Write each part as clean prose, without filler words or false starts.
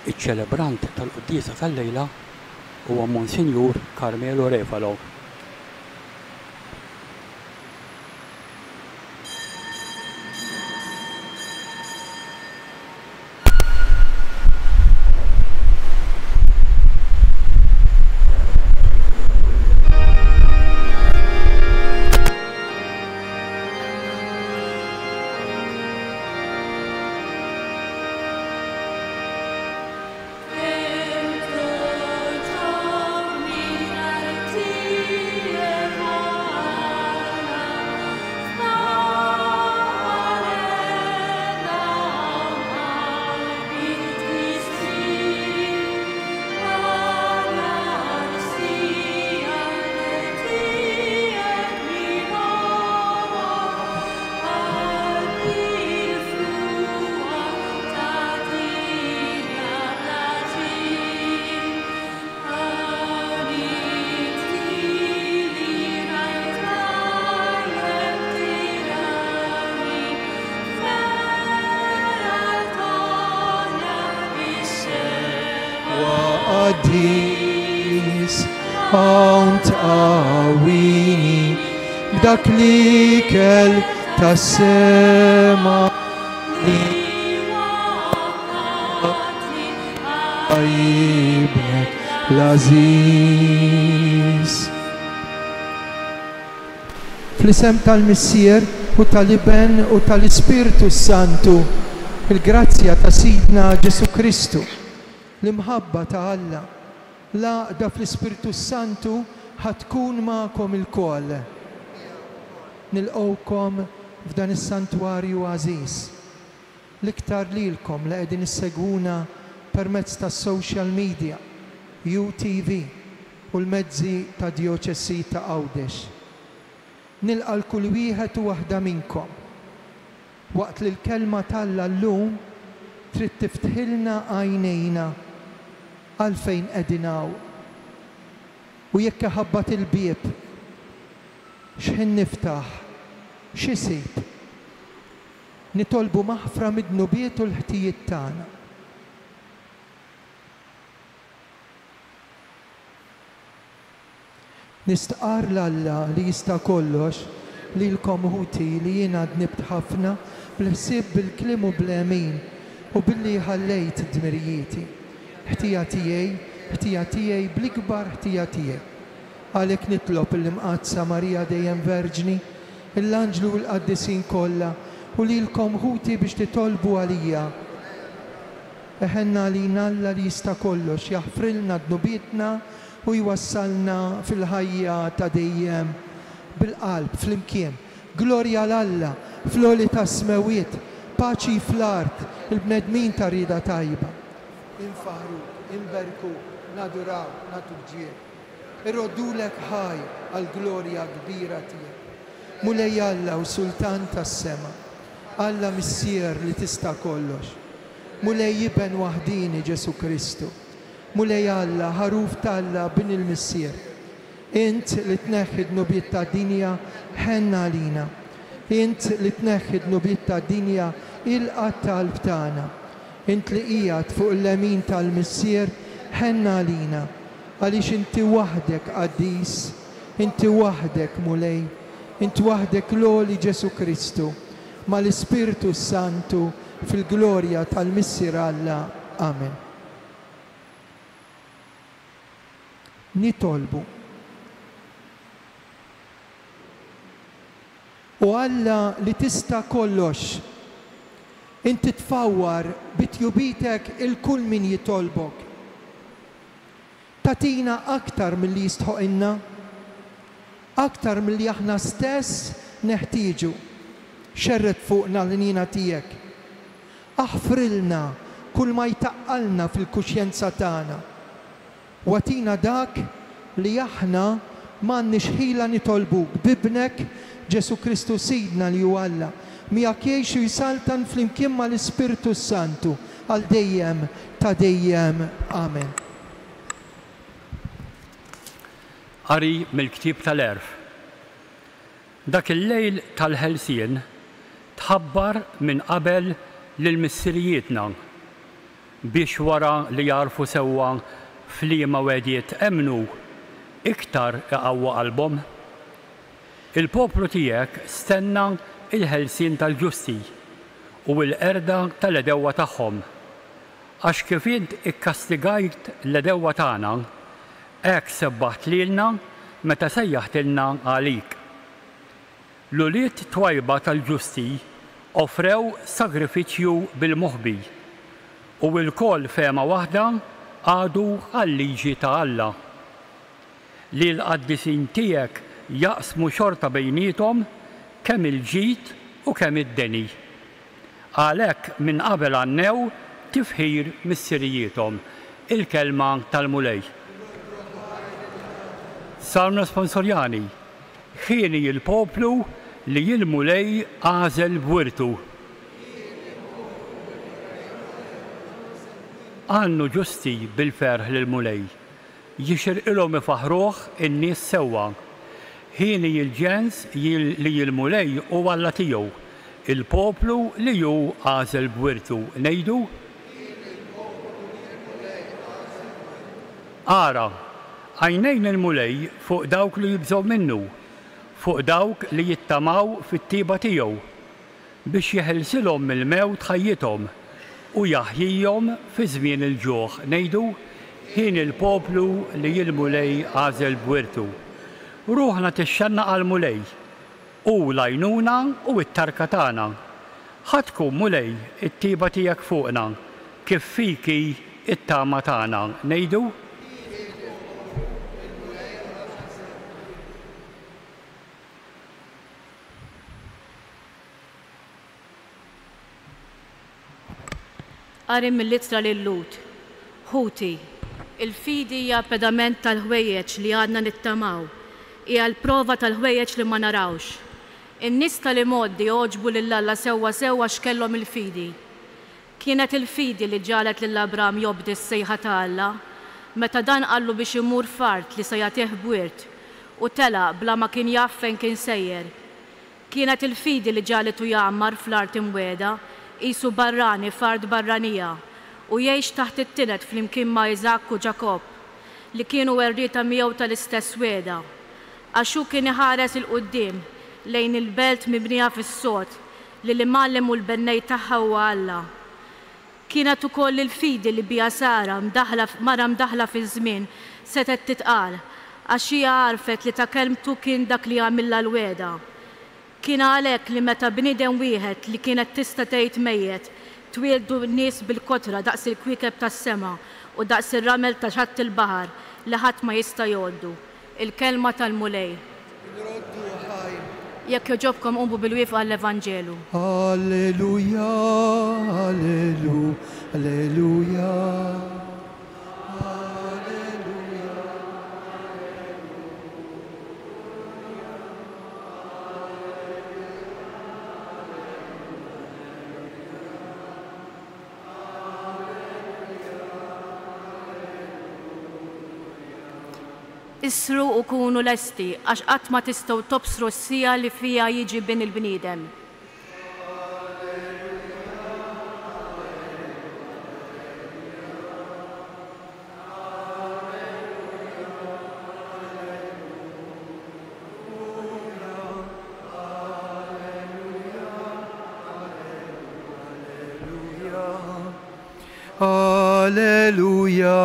Iċ-ċelebrant tal-quddiesa tal-lejla huwa Monsinjur Carmelo Refalo. Għont għawini b'dak li kell tas-sema għajibek l-aziz. Fl-isem tal-Missier u tal-Iben u tal-Ispiritu Santu, il-grazzja ta' Sidna Ġesu Kristu, l-imħabba ta' Alla, l-għaqda fl-Ispiritu Santu ħatkun ma'kom il-koll. Nilqawkom f'dan is-santwarju għażiż. L-iktar lilkom li qegħdin issegwuna permezz tas-social media, UTV u l-mezzi ta' Dioċessi ta' Għawdex. Nilqa' l-kull wieħed u waħda minnkom. Waqt li l-kelma talla llum trid tiftħilna għajnejna għalfejn qegħdin u jekk ħabbat il-bieb x'ħin niftaħ, x'isib. Nitolbu maħfra mid-nubiet u l-ħtijiet tagħna. Nistqar l-Alla li jista' kollox lilkom ħuti li jiena dnibt ħafna bl-ħsieb bil-kliem u bl-emin u billi ħallejt id-dmirijieti. ħtija tiegħi bl-ikbar ħtija tiegħi. Għalhekk nitlob il-Imqadsa Marija dejjem Verġni, l-Anġlu u l-Qaddisin kollha u lilkom ħuti biex titolbu għalija. Eħenna lina Alla li jista' kollox jaħfrilna dnubietna u jwassalna fil-ħajja ta' dejjem bil-qalb fl-imkien. Glorja l-Alla fl-għoli ta' smewiet, paċi fl-art, il-bnedmin ta' rida tajba. Infaħru, inberku, naduraw, natugġie. Irroddulek ħaj għal-glorja kbira tiegħek. Mulej Alla u Sultan tas-sema, Alla Missier li tista' kollox. Mulej Iben waħdini Ġesu Kristu. Mulej Alla ħaruf talla bin il-Missier. Int li tneħħi d-nubiet ta' dinja ħenna għalina. Int li tneħħi d-nubiet ta' dinja il-qatt tal-qalb tagħna. Int li qiegħed fuq il-lemin tal-Missier ħenna għalina. Għaliex inti waħdek qaddis, inti waħdek mulej, inti waħdek l-għoli Ġesu Kristu, ma l-Ispiritu Santu fil-glorja tal-Missier Alla. Amen. Nitolbu. U Alla li tista' kollox, inti tfawwar bitjubitek il-kull min jitolbok. Tatina aktar mill-li jistħoqinna, aktar mill-li aħna stess neħtieġu. Xerret fuqna l-nina tiegħek. Aħfrilna kull ma jtaqqalna fil-kuxjenza tagħna. Watina dak li aħna m'għandniex ħila nitolbuk bibnek Ġesu Kristu Sidna li huwa Alla. Miegħek jgħixu jsaltan flimkien mal-Ispiritu Santu għal dejjem ta' dejjem. Amen. Qari mill-Ktieb tal-Erf. Dak il-lejl tal-ħelsien tħabbar minn qabel lill-missirijietna biex wara li jarfu sewwa f'liema wedijiet emnu iktar iqawwa qalbhom. Il-poplu tiegħek stenna il-ħelsien tal-ġusti u l-qerda tal-edewwa tagħhom. Għax kif int ikkastigajt l-edewwa tagħna, hekk sebbaħt lilna meta sejjaħtilna għalik. L-ulied twajba tal-ġusti offrew sagrifiċċju bil-moħbi u l-koll fehma waħda għadu għal-liġi ta' Alla. Li l-qaddisin tiegħek jaqsmu xorta bejniethom kemm il-ġid u kemm id-deni. Għalhekk minn qabel għannew tifħir mis-sirrijietom. Il-kelma tal-mulej. Sarna sponsorjani, ħieni il-poplu li il-mulej għażel b'wirtu. Għannu ġusti bil-ferħ lill-mulej, jixirqilhom ifaħruh in-nies sewwa. Ħieni il-ġens li il-mulej u Alla tiegħu, il-poplu li hu għażel b'wirtu. Ngħidu? Ara, għajnejn il-mulej fuq dawk li jibżgħu minnu, fuq dawk li jittamaw fit-tieba tiegħu biex jeħilsilhom mill-mewt ħajjithom u jaħjihom fi żmien il-ġuħ. Ngħidu ħin il-poplu li l-mulej għażel b'wirtu. Ruħna tixxanna għall-mulej u l-għajnuna u t-tarka tagħna. Ħadd tkun mulej it-tieba tiegħek fuqna kif fiki it-tama tagħna. Ngħidu? Qari mill-ittra lil-Lut. Ħuti, il-fidi hija pedament tal-ħwejjeġ li għadna nittamaw, hija l-prova tal-ħwejjeġ li ma narawx. In-nies tal-imoddi oġbu lil Alla sewwa x'kellhom il-fidi. Kienet il-fidi li ġalet lil Abram jobdi s-sejħa ta' Alla, meta dan qallu biex imur fart li se jagħtih bwirt u tela bla ma kien jaf fejn kien sejjer. Kienet il-fidi li ġaletu jagħmar fl-art imweda, qisu barrani fard barranija u jgħix taħt it-tinet flimkien ma' Iżak u Ġakob li kienu werrieta miegħu tal-istess weda. Għax hu kien iħares il-quddiem lejn il-belt mibnija fis-sod li l-imgħallem u l-bennej tagħha huwa Alla. Kienet ukoll il-fidi li biha Sara mara mdaħla fi żmien setet titqal għax hija għarfet li ta' kelmtu kien dak li għamilha l-weda. Kien għalhekk li meta bniedem wieħed li kienet tista' tgħid mejjed twieldu n-nies bil-kotra daqs il-kwiekeb tas-sema u daqs ir-ramel ta' xatt il-baħar li ħadd ma jista' jgħoddu. Il-kelma tal-mulej. Jekk joġobkom qumu bil-wieqfa għall-Evanġelu. Alleluja, alleluja, alleluja. Isru u kunu lesti għax qatt ma tistgħu tobsru s-sija li fija jiġi bin il-bniedem. Alleluja,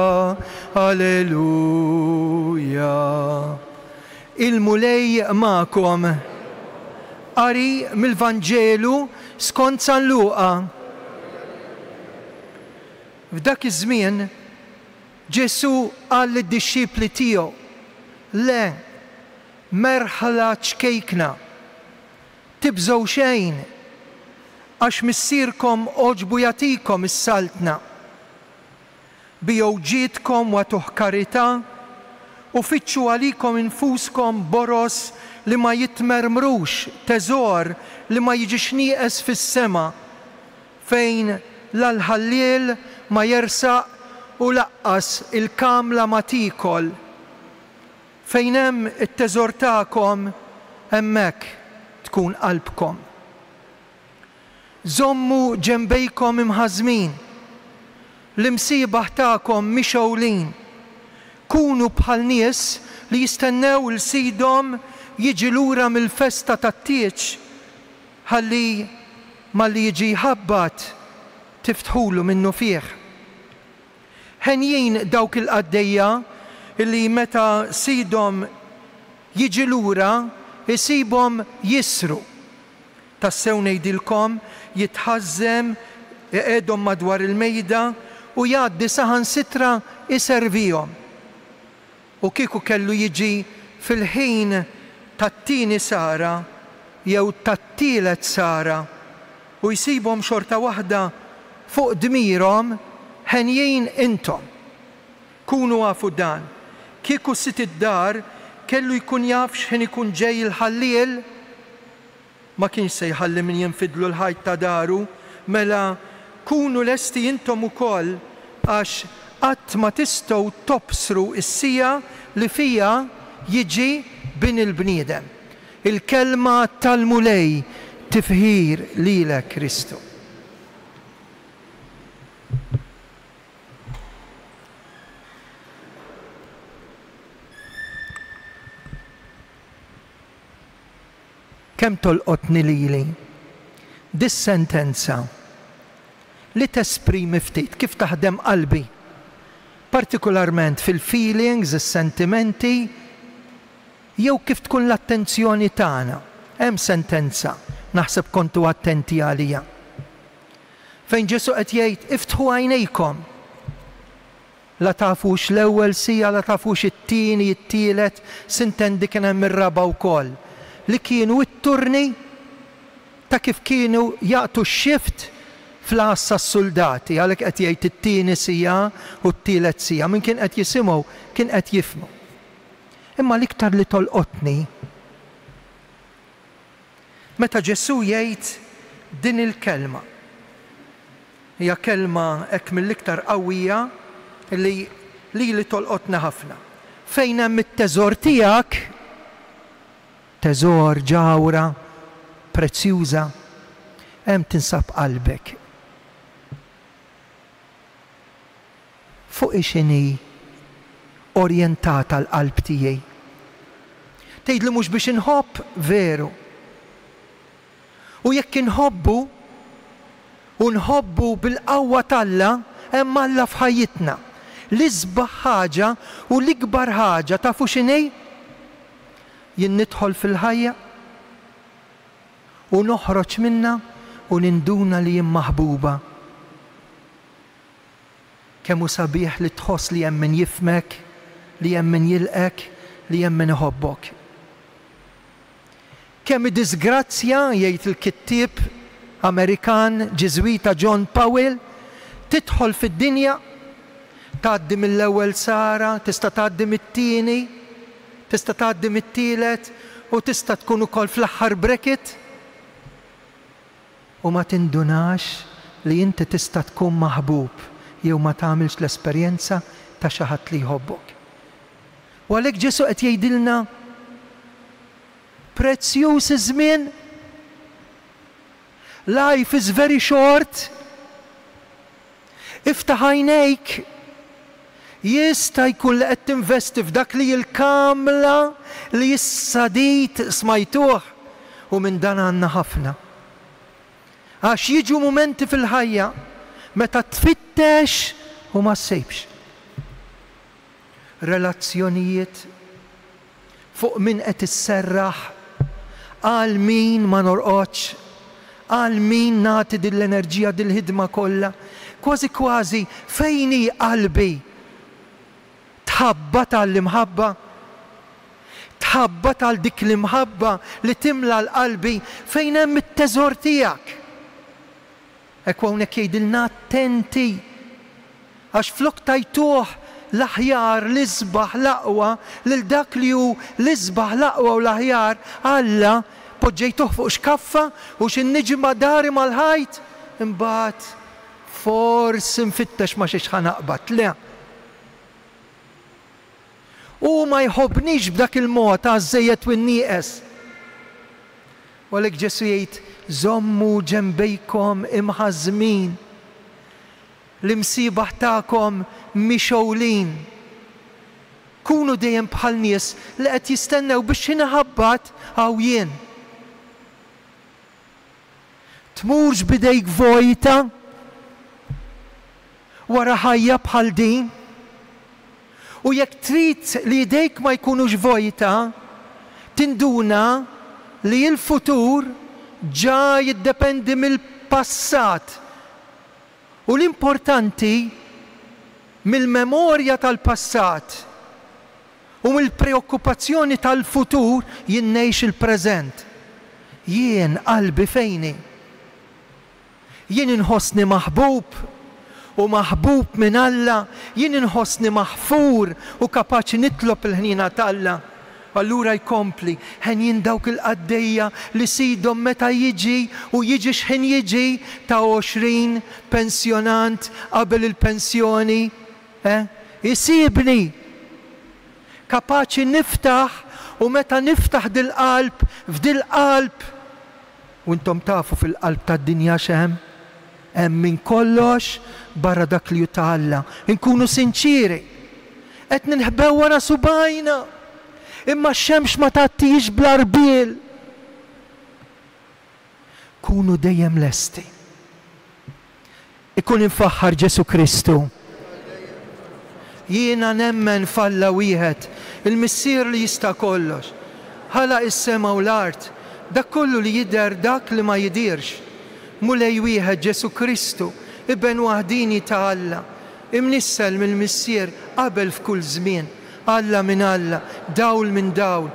alleluja. Il-mulej ma'kom. Qari mill-Vanġelu skont San Luqa. F'dak iż-żmien Ġesu qal lid-dixxipli tiegħu: le, merħla ċkejkna, tibżgħu xejn, għax missierkom oġbu jagħtikom is-saltna. Bijgħu ġiedkom wagħtuh karità u fittxu għalikom infuskom boros li ma jitmermrux, teżor li ma jiġix nieqes fis-sema, fejn l-ħalliel ma jersaq u laqqas il-kamla ma tikol. Fejn hemm it-teżor tagħkom, hemmhekk tkun qalbkom. Żommu ġenbejkom imħażmin, l-imsiebaħ tagħkom mixewlin. Kunu bħal nies li jistennew il-sidhom jiġi lura mill-festa tat-tieġ ħalli malli jiġi jħabbat tiftħulu minnu fih. Ħenjin dawk il-qaddejja illi meta sidhom jiġi lura isibhom jisru. Tassew ngħidilkom jitħażżem iqegħdhom madwar il-mejda u jgħaddi saħansitra iservihom. U kieku kellu jiġi fil-ħin tat-tieni sara jew tat-tielet sara u jsibhom xorta waħda fuq dmirhom, ħenjin intom. Kunu għafu dan. Kieku sit id-dar kellu jkun jaf x'ħin ikun ġej il-ħalliel, ma kienx se jħalli min jinfidlu l-ħajt ta' daru, mela kunu lesti intom ukoll għax qatt ma tistgħu tobsru s-sija li fija jiġi bin il-bniedem. Il-kelma tal-mulej tifħir lilek Kristu. Kemm tolqotni lili dis-sentenza li tesprimi ftit kif taħdem qalbi, partikolarment fil-feelings, is-sentimenti, jew kif tkun l-attenzjoni tagħna. Hemm sentenza, naħseb kontu attenti għalija, fejn Ġesu qed jgħid iftħu għajnejkom. La tafux l-ewwel sija, la tafux it-tieni, it-tielet, sintendi kien hemm ir-raba' wkoll li kienu it-turni ta' kif kienu jaqtu x-xift fl-assa s-soldati, għalhekk qed jgħid it-tieni sija u t-tielet sija, min kien qed jisimgħu kien qed jifhmu. Imma l-iktar li tolqotni meta Ġesu jgħid din il-kelma. Hija kelma hekk mill-iktar qawwija li tolqotna ħafna. Fejn hemm it-teżor tiegħek, teżor ġawra, prezzjuża, hemm tinsab qalbek. Fuq ix-xini orjentata l-qalb tiegħi. Tgħidli mhux biex inħobb veru. U jekk inħobbu u nħobbu bil-qawwa talla, hemm Alla f'ħajjitna. L-isbaħ ħaġa u l-ikbar ħaġa tafu x'inhi? Jien nidħol fil-ħajja u noħroġ minna u ninduna li jien maħbuba. Kemm hu sabiħ li tħoss li hemm min jifmek, li hemm min jilqek, li hemm min iħobbok. Kemm disgrazzja jgħid il-kittieb Amerikan Ġiżwita John Powell, tidħol fid-dinja, tgħaddi mill-ewwel sara, tista' tgħaddi mit-tieni, tista' tgħaddi mit-tielet u tista' tkun ukoll fl-aħħar bracket u ma tindunax li inti tista' tkun maħbub jew ma tagħmilx l-esperjenza ta' xi ħadd li jħobbok. U għalhekk Ġesu qed jgħidilna prezzjuż iż-żmien, life is very short, iftaħ għajnejk. Jista' jkun li qed tinvesti f'dak li l-kamla li issa dit smajtuh u minn dan għandna ħafna. Għax jiġu mumenti fil-ħajja meta tfittex u ma ssejbx. Relazzjonijiet fuq min qed isserraħ, għal min ma norqodx, għal min nagħti din l-enerġija din l-ħidma kollha, kważi kważi fejn hi qalbi. Tħabba tal-imħabba, tħabba tal dik l-imħabba li timla l-qalbi fejn hemm it-teżor tiegħek. Hekk hawnhekk jgħidilna attenti għax flok tajtuh l-aħjar l-isbaħ l-aqwa lil dak li hu l-isbaħ l-aqwa u l-aħjar Alla poġġejtuh fuq xkaffa u x'inniġma dari mal-ħajt imbagħad forsi nfittex ma xiex ħanaqbad. Le. U ma jħobbnix b'dak il-mod għaż-żejjed u n-nieqes. U għalhekk Ġesu jgħid żommu ġembejkom imħażmin l-imsiebaħ tagħkom mixowlin. Kunu dejjem bħal nies li qed jistennew biex inħabbat hawn jien. Tmurx bidejk vojta wara ħajja bħal din. U jekk trid li jdejk ma jkunux vojta, tinduna li l-futur ġa jiddependi mill-passat. U l-importanti mill-memorja tal-passat u mill-preokkupazzjoni tal-futur jinnejx il-preżent. Jien qalbi fejni. Jien inħossni maħbub u maħbub minn Alla, jien inħossni maħfur u kapaċi nitlob il-ħnina tal-Alla. Allura jkompli, ħen dawk il-qaddejja li sidhom meta jiġi u jiġi x'ħin jiġi ta' 20 pensjonant qabel il-pensjoni, jisibni. Kapaċi niftaħ u meta niftaħ dil-qalb, f'dil-qalb. U intom tafu fil-qalb tad-dinja x'hemm? Hemm minn kollox barra dak li juta Alla. Inkunu sinċiri. Qed ninħbew wara subajna. Imma x-xemx ma tattix bl-arbil. Kunu dejjem lesti. Ikun infaħħar Ġesu Kristu. Jiena nemmen falla wieħed, il-missier li jista' kollox. Ħalaq is-sema u l-art, dak kollu li jidher dak li ma jidirx. Mulej wieħed Ġesu Kristu, ibben waħdini ta' Alla, imnissel mill-missier qabel f'kull żmien. Alla minn Alla, dawl minn dawl,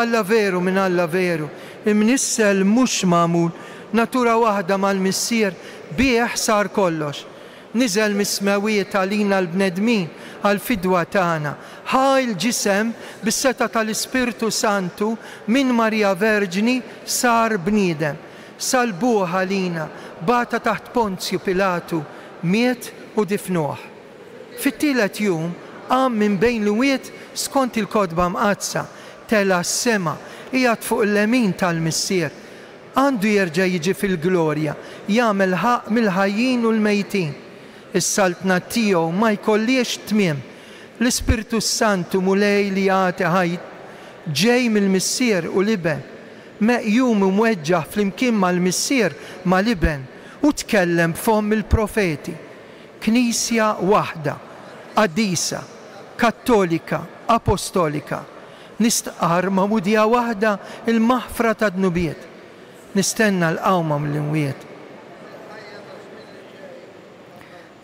Alla veru minn Alla veru, imnissel mhux magħmul, natura waħda mal-missier bih sar kollox. Niżel mis-smawiet għalina l-bnedmin għal-fidwa tagħna. Ħaj l-ġisem bis-seta tal-Ispirtu Santu minn Marija Verġni sar bniedem. Salbuh għalina, bata taħt Ponzju Pilatu, miet u difnuh. Fit-tielet jum qam minn bejn l-wiet skont il-kodba mqazza, tela s-sema, qiegħed fuq l-lemin tal-missier. Għandu jerġa' jiġi fil-glorja, jagħmel ħaq mill-ħajjin u l-mejtin. Is-saltna tiegħu ma jkollix tmiem. L-Ispirtu Santu mulej li jagħti ħajt ġej mill-missier u liben. Meqjum u mweġġaħ flimkien mal-missier ma liben u tkellem f'hom il-profeti. Knisja waħda, qaddisa, kattolika, apostolika. Nistqar ma'mudija waħda il-maħfra ta' dnubiet. Nistenna l-qawma mill-imwiet.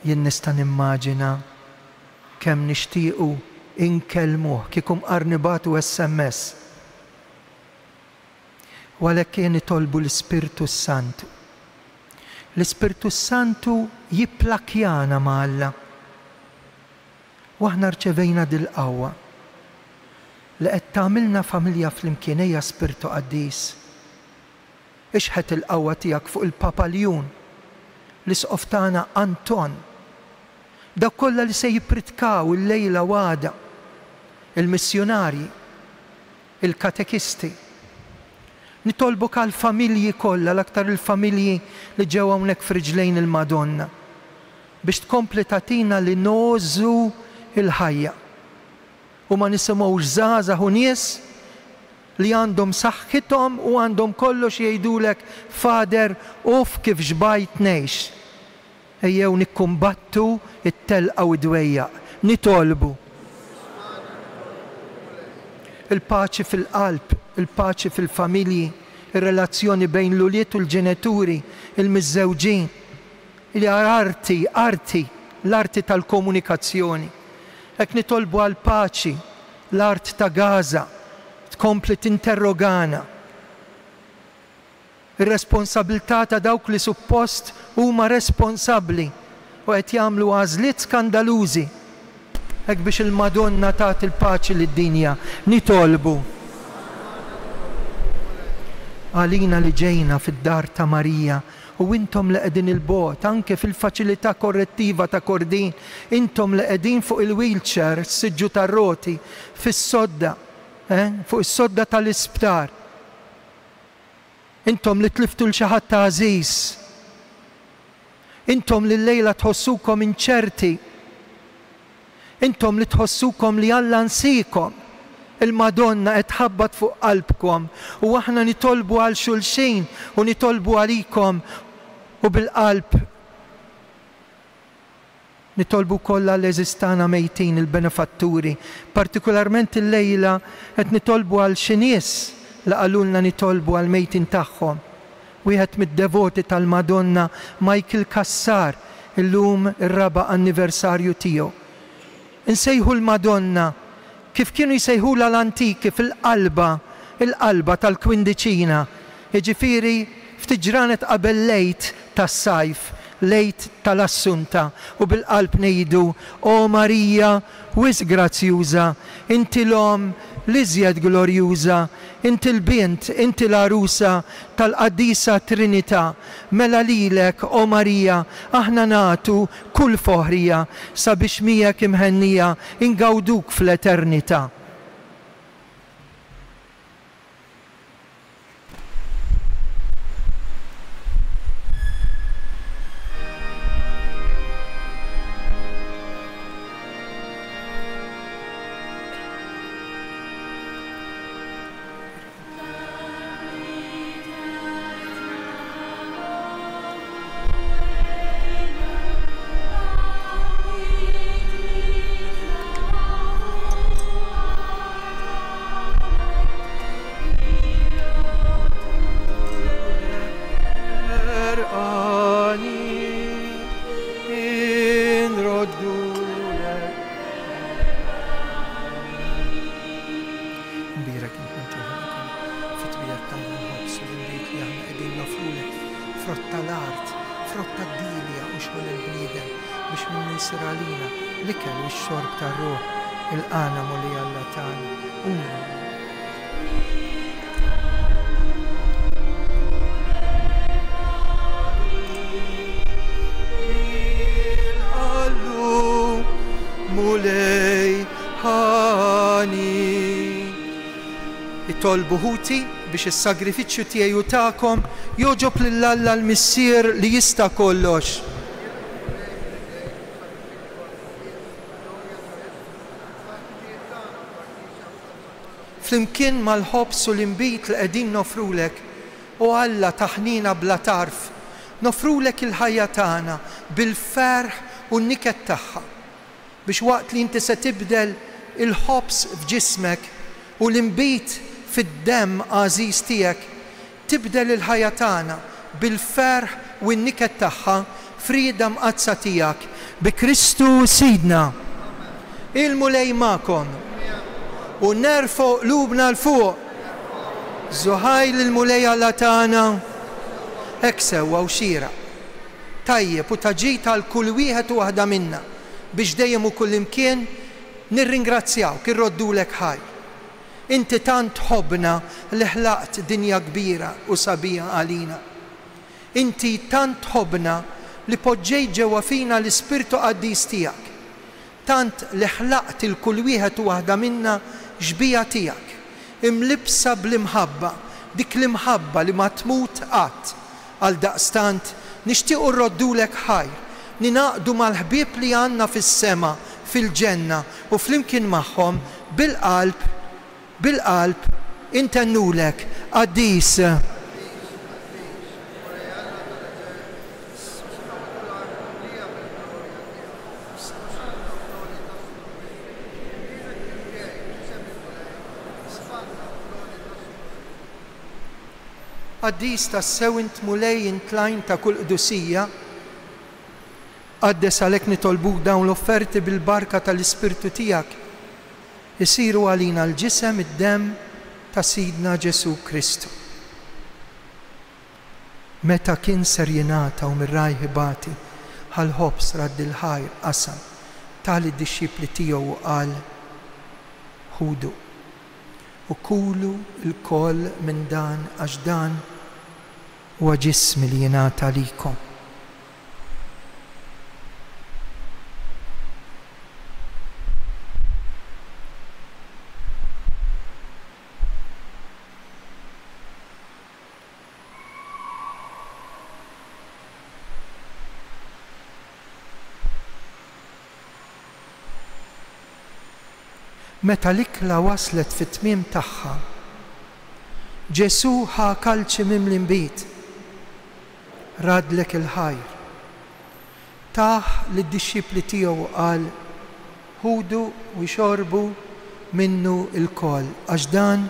Jien nista' nimmaġina kemm nixtiequ inkellmuh kiekum qarnibatu SMS. Walek kien itolbu l-Ispirtu Santu. L-Ispirtu Santu jipplakjana ma' Alla. Waħna rċevejna dil-qawwa li qed tagħmilna familja flimkien hija Spirtu Qaddis. Ixħet il-qawwa tiegħek fuq il-Papaljun, l-isqof tagħna Anton. Dak kollha li se jippritkaw il-lejla għada, il-missjonarji, il-katekisti. Nitolbuk għall-familji kollha, l-aktar il-familji li ġew hawnhekk f'riġlejn il-Madonna biex tkompli tagħtina li nożu il-ħajja. U ma nisimgħux żgħażagħ u nies li għandhom saħħithom u għandhom kollox jgħidulek Fader uf kif xbajt ngħix. Ejjew nikkumbattu it-telqa u d-dwejjaq, nitolbu. Il-paċi fil-qalb, il-paċi fil-familji, ir-relazzjoni bejn l-uliet u l-ġenituri, il-miżżewġin, arti, l-arti tal-komunikazzjoni. Hekk nitolbu għal paċi, l-art ta' Gaza, tkompli tinterrogana. Ir-responsabilità ta' dawk li suppost huma responsabbli u qed jagħmlu għażliet skandalużi. Hekk biex il-Madonna tagħti il-paċi lid-dinja, nitolbu. Għalina li ġejna fid-dar ta' Marija u intom li qegħdin il-bot, anke fil-faċilità korrettiva ta' Kordin, intom li qegħdin fuq il-wheelchair, s-siġġu tar-roti, fis-sodda, fuq is-sodda tal-isptar. Intom li tliftu l-xi ħadd ta' għażiż. Intom li l-lejla tħossukom inċerti. Intom li tħossukom li Alla nsikom. Il-Madonna qed tħabbat fuq qalbkom u aħna nitolbu għal xulxin u nitolbu għalikom u bil-qalb nitolbu kollha l-eżistana mejtin il-benefatturi. Partikolarment il-lejla qed nitolbu għal xi nies li qalulna nitolbu għal mejtin tagħhom. Wieħed mid-devoti tal-Madonna, Michael Kassar, illum ir-raba' anniversarju tiegħu. Insejħu l-Madonna kif kienu jsejħula l-antiki il-qalba tal-Kwindiċina. Jiġifieri ftit ġranet qabel lejt tas-sajf, lejt tal-Assunta u bil-qalb ngħidu: O Marija, wis grazzjuża, inti l-om l-iżjed glorjuża, inti l-bint, inti l-arusa tal-Qaddisa Trinità. Mela lilek, o Marija, aħna nagħtu kull foħrija sabiex miegħek imħennija ingawduk fl-eternità. Tolbu ħuti biex is-sagrifiċċju tiegħi u tagħkom joġob lil Alla l-Missier li jista' kollox. Flimkien mal-ħobs u l-inbit li qegħdin nofrulek, u Alla taħnina bla tarf, nofrulek il-ħajja tagħna bil-ferħ u n-niket tagħha biex waqt li inti se tibdel il-ħobs f'ġismek u l-inbit fid-demm għażiż tiegħek, tibdel il-ħajja tagħna bil-ferħ u n-niket tagħha frieda mqazza tiegħek bi Kristu Sidna. Il-mulej magħkom u nerfgħu qlubna l fuq. Żuħajl il-mulej Alla tagħna hekk sewwa u xieraq. Tajjeb u taġit għal kull wieħed u waħda minna biex dejjem u kullimkien nirringrazzjawk, irroddulek ħaj. Inti tant ħobna li ħlaqt dinja kbira u sabiħa għalina. Inti tant ħobna li poġġejt ġewwa fina l-Ispirtu Qaddis tiegħek. Tant li ħlaqt il-kull wieħed u waħda minna ġbija tiegħek, imlibsa bl-imħabba, dik l-imħabba li ma tmut qatt. Għal daqstant nixtiequ nroddulek ħajr, ninaqdu mal-ħbieb li għandna fis-sema, fil-ġenna u flimkien magħhom bil-qalb intennulek Qaddis. Qaddis tassew int mulej intlajn ta' kull qdusija, qaddes għalhekk nitolbuk dawn l-offerti bil-barka tal-Ispirtu tiegħek isiru għalina l-ġisem id-demm ta' Sidna Ġesu Kristu. Meta kien ser jingħata u mir-rajħibati ħal-ħobs radd il-ħajr qasam tali d-dixxipli tiegħu u qal: ħudu u kulu l-koll minn dan għax dan huwa ġismi li jingħata likom. Meta l-ikla waslet fit-tmiem tagħha, Ġesu ħa kalċi mimli nbit, radlek il-ħajr. Taħ lid-dixxipli tiegħu qal ħudu u jxorbu minnu il-kol, għax dan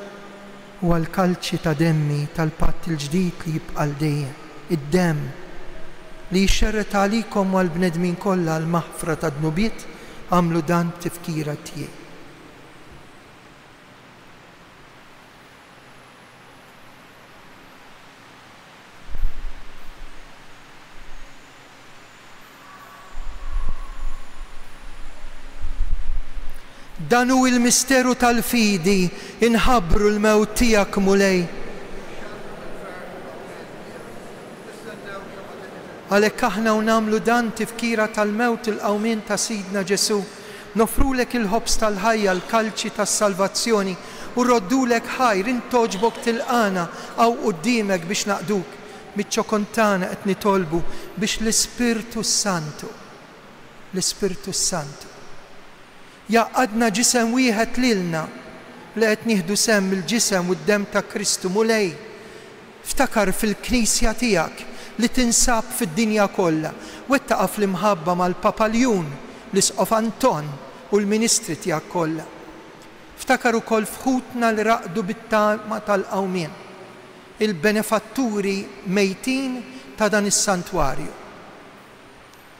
huwa l-kalċi ta' demmi tal-patt il-ġdid li jibqa' dejjem, id-demm li jxerret għalikom u għall-bnedmin kollha l-maħfra ta' dnubiet għamlu dan tifkira tiegħi. Dan hu il-misteru tal-fidi inħabbru l-mewt tiegħek mulej. Għalhekk aħna nagħmlu dan tifkira tal-mewt il-qawmien ta' Sidna Ġesu, nofrulek il-ħobs tal-ħajja l-kalċi tas-salvazzjoni u rroddulek ħajr intoġbok tilqana aw quddiemek biex naqduk. Miċ-ċokontana qed nitolbu biex l-Ispirtu Santu jaqadna ġisem wieħed lilna li qed nieħdu semm il-ġisem u d-demm ta' Kristu mulej. Ftakar fil-Knisja tiegħek li tinsab fid-dinja kollha, wettaqa' fl-imħabba mal-Papa Ljun, l-Isqof Anton u l-Ministri tiegħek kollha. Ftakar ukoll fħutna li raqdu bit-tama tal-qawmien, il-benefatturi mejtin ta' dan is-santwarju.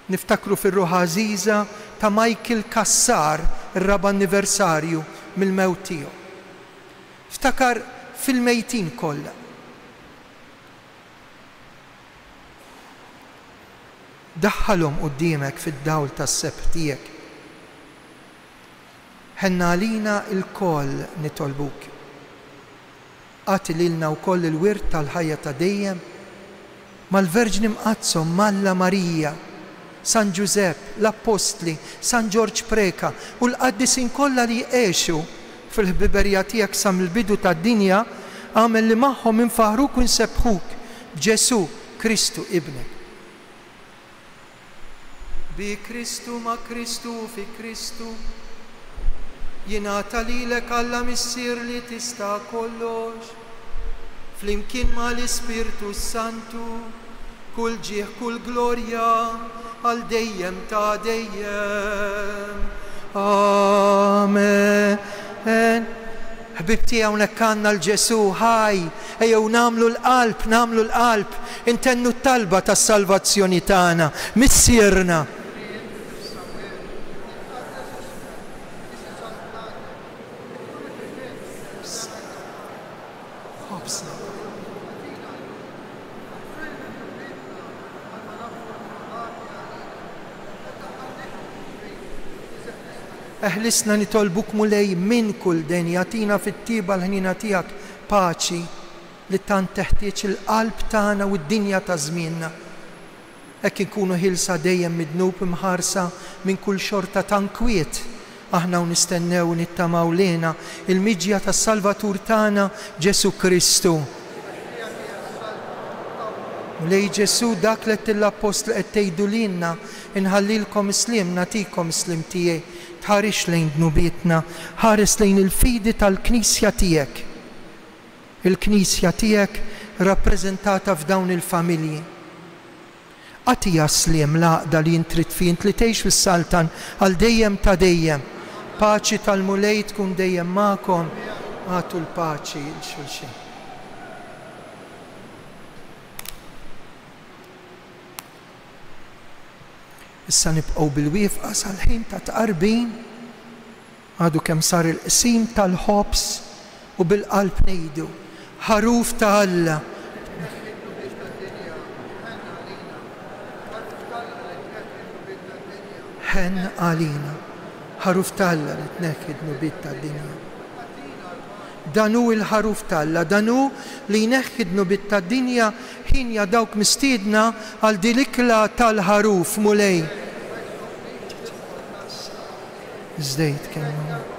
Niftakru fir-Ruħ Għażiża ta' Michael Kassar, ir-raba' anniversarju mill-mewt tiegħu. Ftakar fil-mejtin kollha. Daħħalhom quddiemek fid-dawl tas-sebt tiegħek. Ħenna għalina l-koll nitolbuk. Għati lilna wkoll il-wirt tal-ħajja ta' dejjem mal-Verġni Mqazzom, Malla Marija, San Giuseppe, l-Apostli, San George Preka u l-qaddisin kollha li jgħixu fil-ħbiberija tiegħek sa mill-bidu tad-dinja, għamel li magħhom infaħruk u nsebħuk b'Ġesu Kristu ibnek. Bi Kristu ma' Kristu fi Kristu jingħata lilek Alla missier li tista' kollox, flimkien ma' l-Ispirtu Santu, kull ġieħ kull glorja għal dejjem ta' dejjem. Amen. Ħbibti hawnhekk għandna l-Ġesu ħaj, ejjew nagħmlu l-qalb, intennu t-talba tas-salvazzjoni tagħna, missierna. Eħlisna nitolbuk mulej minn kull den jatina fit-tiba l-ħnina tiegħek paċi li tant teħtieġ il-qalb tagħna u d-dinja ta' żmienna. Hekk inkunu ħilsa dejjem midnub imħarsa minn kull xorta tankwiet. Aħna nistennew nittamaw lejna il-miġja tas-Salvatur tagħna Ġesu Kristu. Mulej Ġesu dak li l-Apostli qed tgħidu lilna inħallilkom islim nagħtikom islim tiegħi. Ħares lejn dnubietna, ħares lejn il-fidi tal-Knisja tiegħek. Il-Knisja tiegħek rappreżentata f'dawn il-familji. Għatija sliem l-għaqda li jintrid fi li tgħix fis-Saltan għal dejjem ta' dejjem. Paċi tal-mulej tkun dejjem magħkom, għatu l-paċi l-xulxin. Issa nibqgħu bil-wieqfa sal-ħin ta' tqarbin, għadu kemm sar il-qsim tal-ħobs u bil-qalb ngħidu ħaruf ta' Alla. Ħen għalina, ħaruf ta' Alla li tneħħi d-nubiet tad-dinja. Dan hu l-ħaruf ta' Alla, dan hu li jneħħi d-nubiet tad-dinja ħin ja dawk mistiedna għal dilikla tal-ħaruf mulej. Żdejt kemm.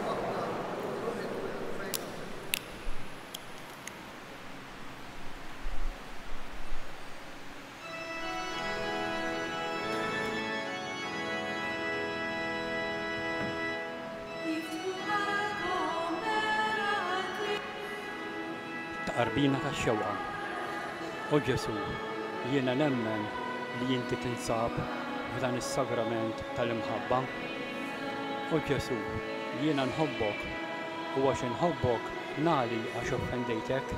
qarbina tax-xewqa. O Ġesu, jiena nemmen li inti tinsab f'dan is-sagrament tal-imħabba. O Ġesu, jiena nħobbok u għax inħobbok nagħli għax offendejtek.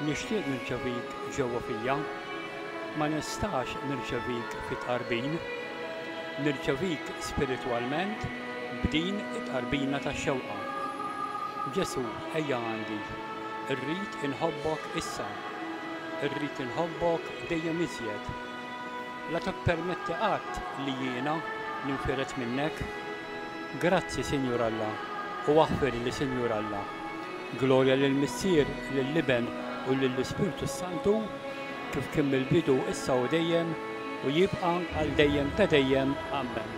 Nixtieq nirċevik ġewwa fija, ma nistax nirċevik fit-qarbin. Nirċevik spiritwalment b'din it-qarbina tax-xewqa. Ġesu, ejja għandi, irrid inħobbok issa, irrid inħobbok dejjem iżjed. La tippermetti qatt li jiena ninfiret minnek. Grazzi, Sinjur Alla, u aħfir li Sinjur Alla. Glorja lill-Missier, lill-Liben u lill-Ispiritu Santu, kif kien mill-bidu issa u dejjem u jibqa' għal dejjem ta' dejjem. Amen.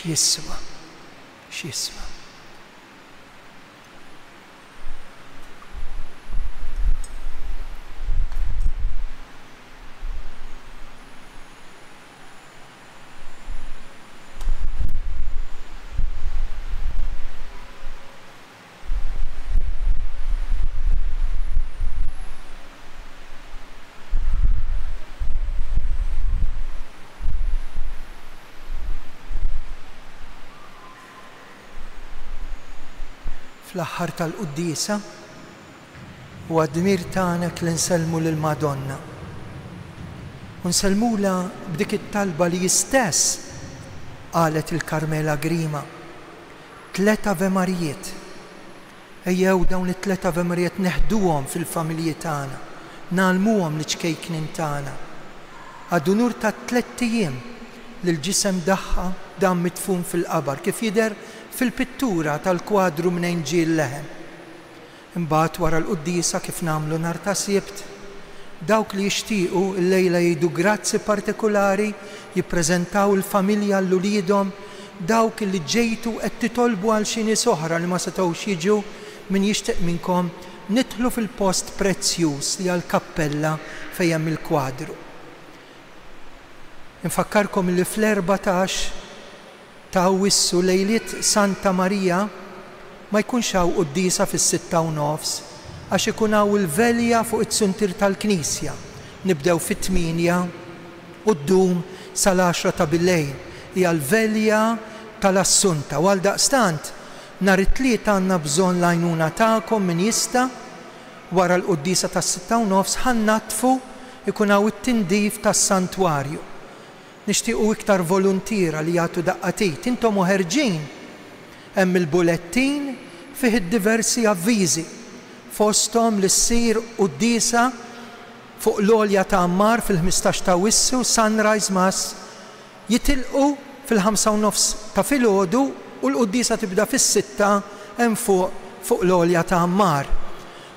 x'jiswa. Fl-aħħar tal-Qudiesa huwa d-dmir tagħna li nsellmu lill-Madonna. U nsellmula b'dik it-talba li stess qalet il-Karmela Grima. 3 Ave Marijiet. Ejjew dawn it-3 Ave Marijiet neħduhom fil-familji tagħna, nagħlmuhom l-ċkejknin tagħna. Għadu nur ta' 3 ijiem li l-ġisem daħħa dan mitfun fil-qabar kif jidher fil-pittura tal-kwadru minn ġiel leħen. Imbagħad wara l-Qudiesa kif nagħmlu nhar ta' Sibt, dawk li jixtiequ llejla jgħidu grazzi partikolari, jippreżentaw il-familja l uliedhom, dawk li ġejtu qed titolbu għal xi nies oħra li ma setgħux jiġu min jixtieq minnkom nidħlu fil-post prezzjuż li għall-kappella fejn hemm il-kwadru. Infakkarkom li fl-14 ta' Awwissu lejliet Santa Marija ma jkunx hawn Qudiesa fis-6:30 għax ikun hawn il-velja fuq it-suntir tal-Knisja. Nibdew fit-8 u ddum sal-10 ta' bil-lejl. Hija l-velja tal-Assunta. U għaldaqstant nhar it-tliet għandna bżonn l-għajnuna tagħkom min jista' wara l-Qudiesa tas-6:30 ħannatfu ikun hawn it-tindif tas-santwarju. Nixtiequ iktar volontira li jagħtu daqqatit. Intom ħerġin hemm il-bulettin fih id-diversi avviżi fosthom li ssir Qudiesa fuq l-għolja ta' Ammar fil-15 ta' Awwissu, Sunrise Mass jitilqu fil-5:30 ta' filgħodu u l-Qudiesa tibda fis-6 hemm fuq l-għolja ta' Ammar.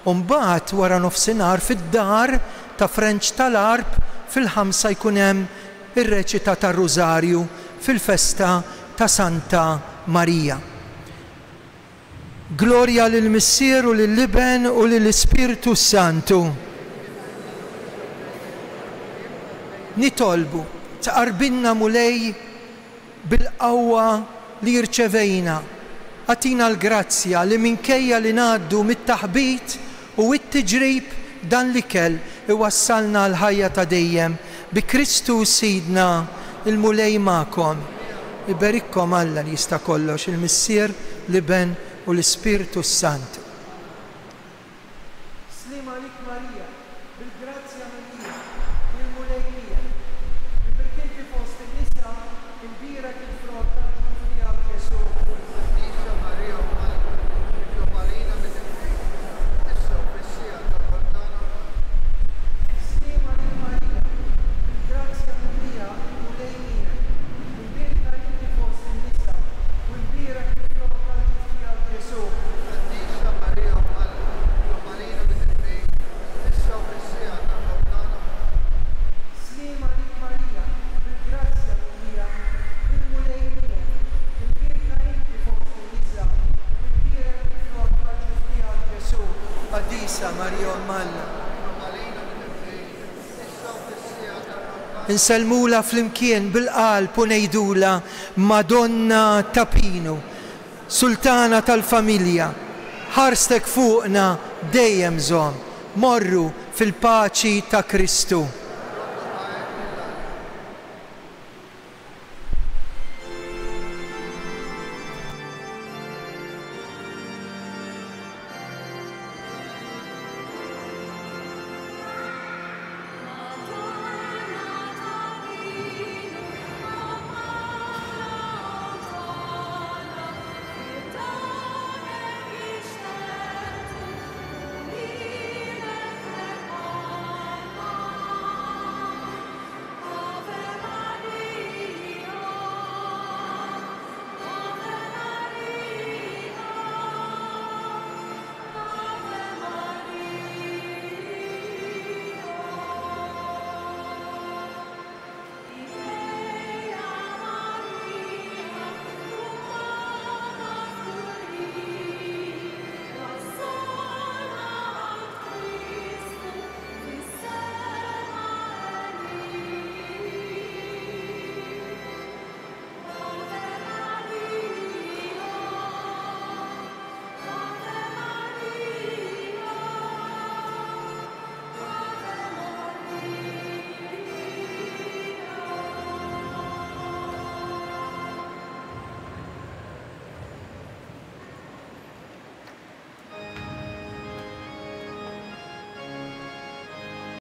U mbagħad wara nofsinhar fid-dar ta' French tal-Arb fil-5 jkun hemm ir-reċita tar-Rużarju fil-festa ta' Santa Marija. Glorja lill-Missier u lill-Iben u lill-Ispiritu Santu. Nitolbu taqarbinna mulej bil-qawwa li rċevejna. Għatina l-grazzja li minkejja li ngħaddu mit-taħbit u t-tiġrib dan l-ikel iwassalna l-ħajja ta' dejjem. Bi Kristu Sidna il-mulej magħkom. Iberikkom Alla li jista' kollox, il-Missier, l-Iben u l-Ispiritu Santu. Slima lik Marija, bil-grazzja minnija, il-mulej miegħek. Perché inti fost in-nisa imbirek il-frott tal-ġufrija Ġesu. Issa Marija Marina mit-tnejn, issa fis-sija tal-Ħoltana. Slima lik Marija, bil-grazzja minnija, il-mulej miegħek. Imbirek inti fost in-nisa u imbirek il-frott tal-ġufrija Ġesu. Issa Marija Marina mit-tnejn, issa fis-sija tal-Ħoltana. Slima lik Marija, bil-grazzja minnija, il-mulej miegħek. Imbirek inti fost in-nisa u imbirek il-frott tal-ġufrija Ġesu. Qaddisa Marija Malla. Insellmula flimkien bil-qalb u ngħidula Madonna ta' Pinu, Sultana tal-familja, ħarstek fuqna dejjem żomm. Morru fil-paċi ta' Kristu.